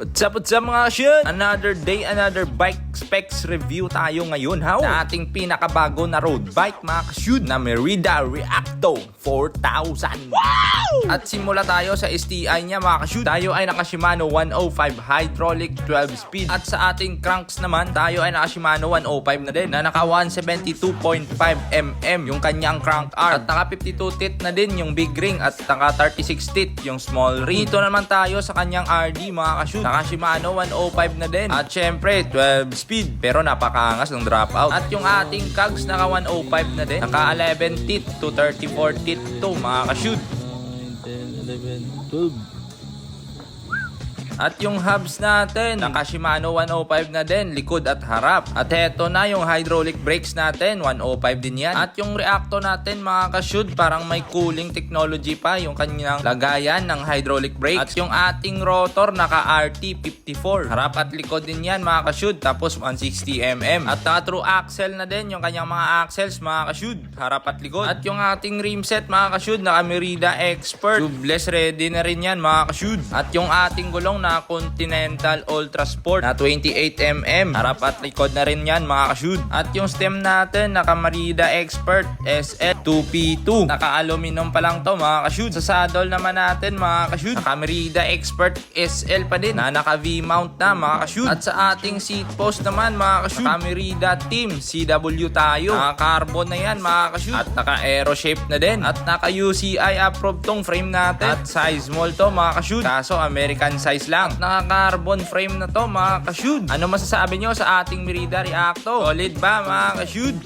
What's up mga kasyon? Another day, another bike specs review tayo ngayon na ating pinakabago na road bike mga kasyon na Merida Reacto 4000. Wow! At simula tayo sa STI niya mga kasyon. Tayo ay naka Shimano 105 hydraulic 12 speed. At sa ating cranks naman, tayo ay naka Shimano 105 na din na naka 172.5 mm yung kanyang crank arm. At naka 52 teeth na din yung big ring at naka 36 teeth yung small ring. Dito naman tayo sa kanyang RD mga kasyon. Naka Shimano 105 na din. At syempre 12 speed pero napakaangas ng dropout. At yung ating cogs naka 105 na din. Naka 11 teeth to 34 teeth to mga kashoot. 9, 10, 11, 12. At yung hubs natin, naka Shimano 105 na din, likod at harap. At heto na yung hydraulic brakes natin, 105 din yan. At yung Reacto natin mga kashoot, parang may cooling technology pa yung kanyang lagayan ng hydraulic brakes. At yung ating rotor, naka RT54. Harap at likod din yan mga kashoot, tapos 160mm. At naka true axle na din yung kanyang mga axles mga kashoot, harap at likod. At yung ating rim set mga kashoot, naka Merida Expert. Tubeless ready na rin yan mga kashoot. At yung ating gulong na Continental Ultra Sport na 28mm. Harap at likod na rin yan mga kashoot. At yung stem natin naka Merida Expert SL 2P2. Naka aluminum pa lang to mga kashoot. Sa saddle naman natin mga kashoot, naka Merida Expert SL pa din na naka V-mount na mga kashoot. At sa ating seat post naman mga kashoot, naka Merida Team CW tayo. Naka carbon na yan mga kashoot. At naka aero shape na din. At naka UCI approved tong frame natin. At size small to mga kashoot, kaso American size lang. At naka-carbon frame na to mga kashoot. Ano masasabi nyo sa ating Merida Reacto? Solid ba mga kashoot?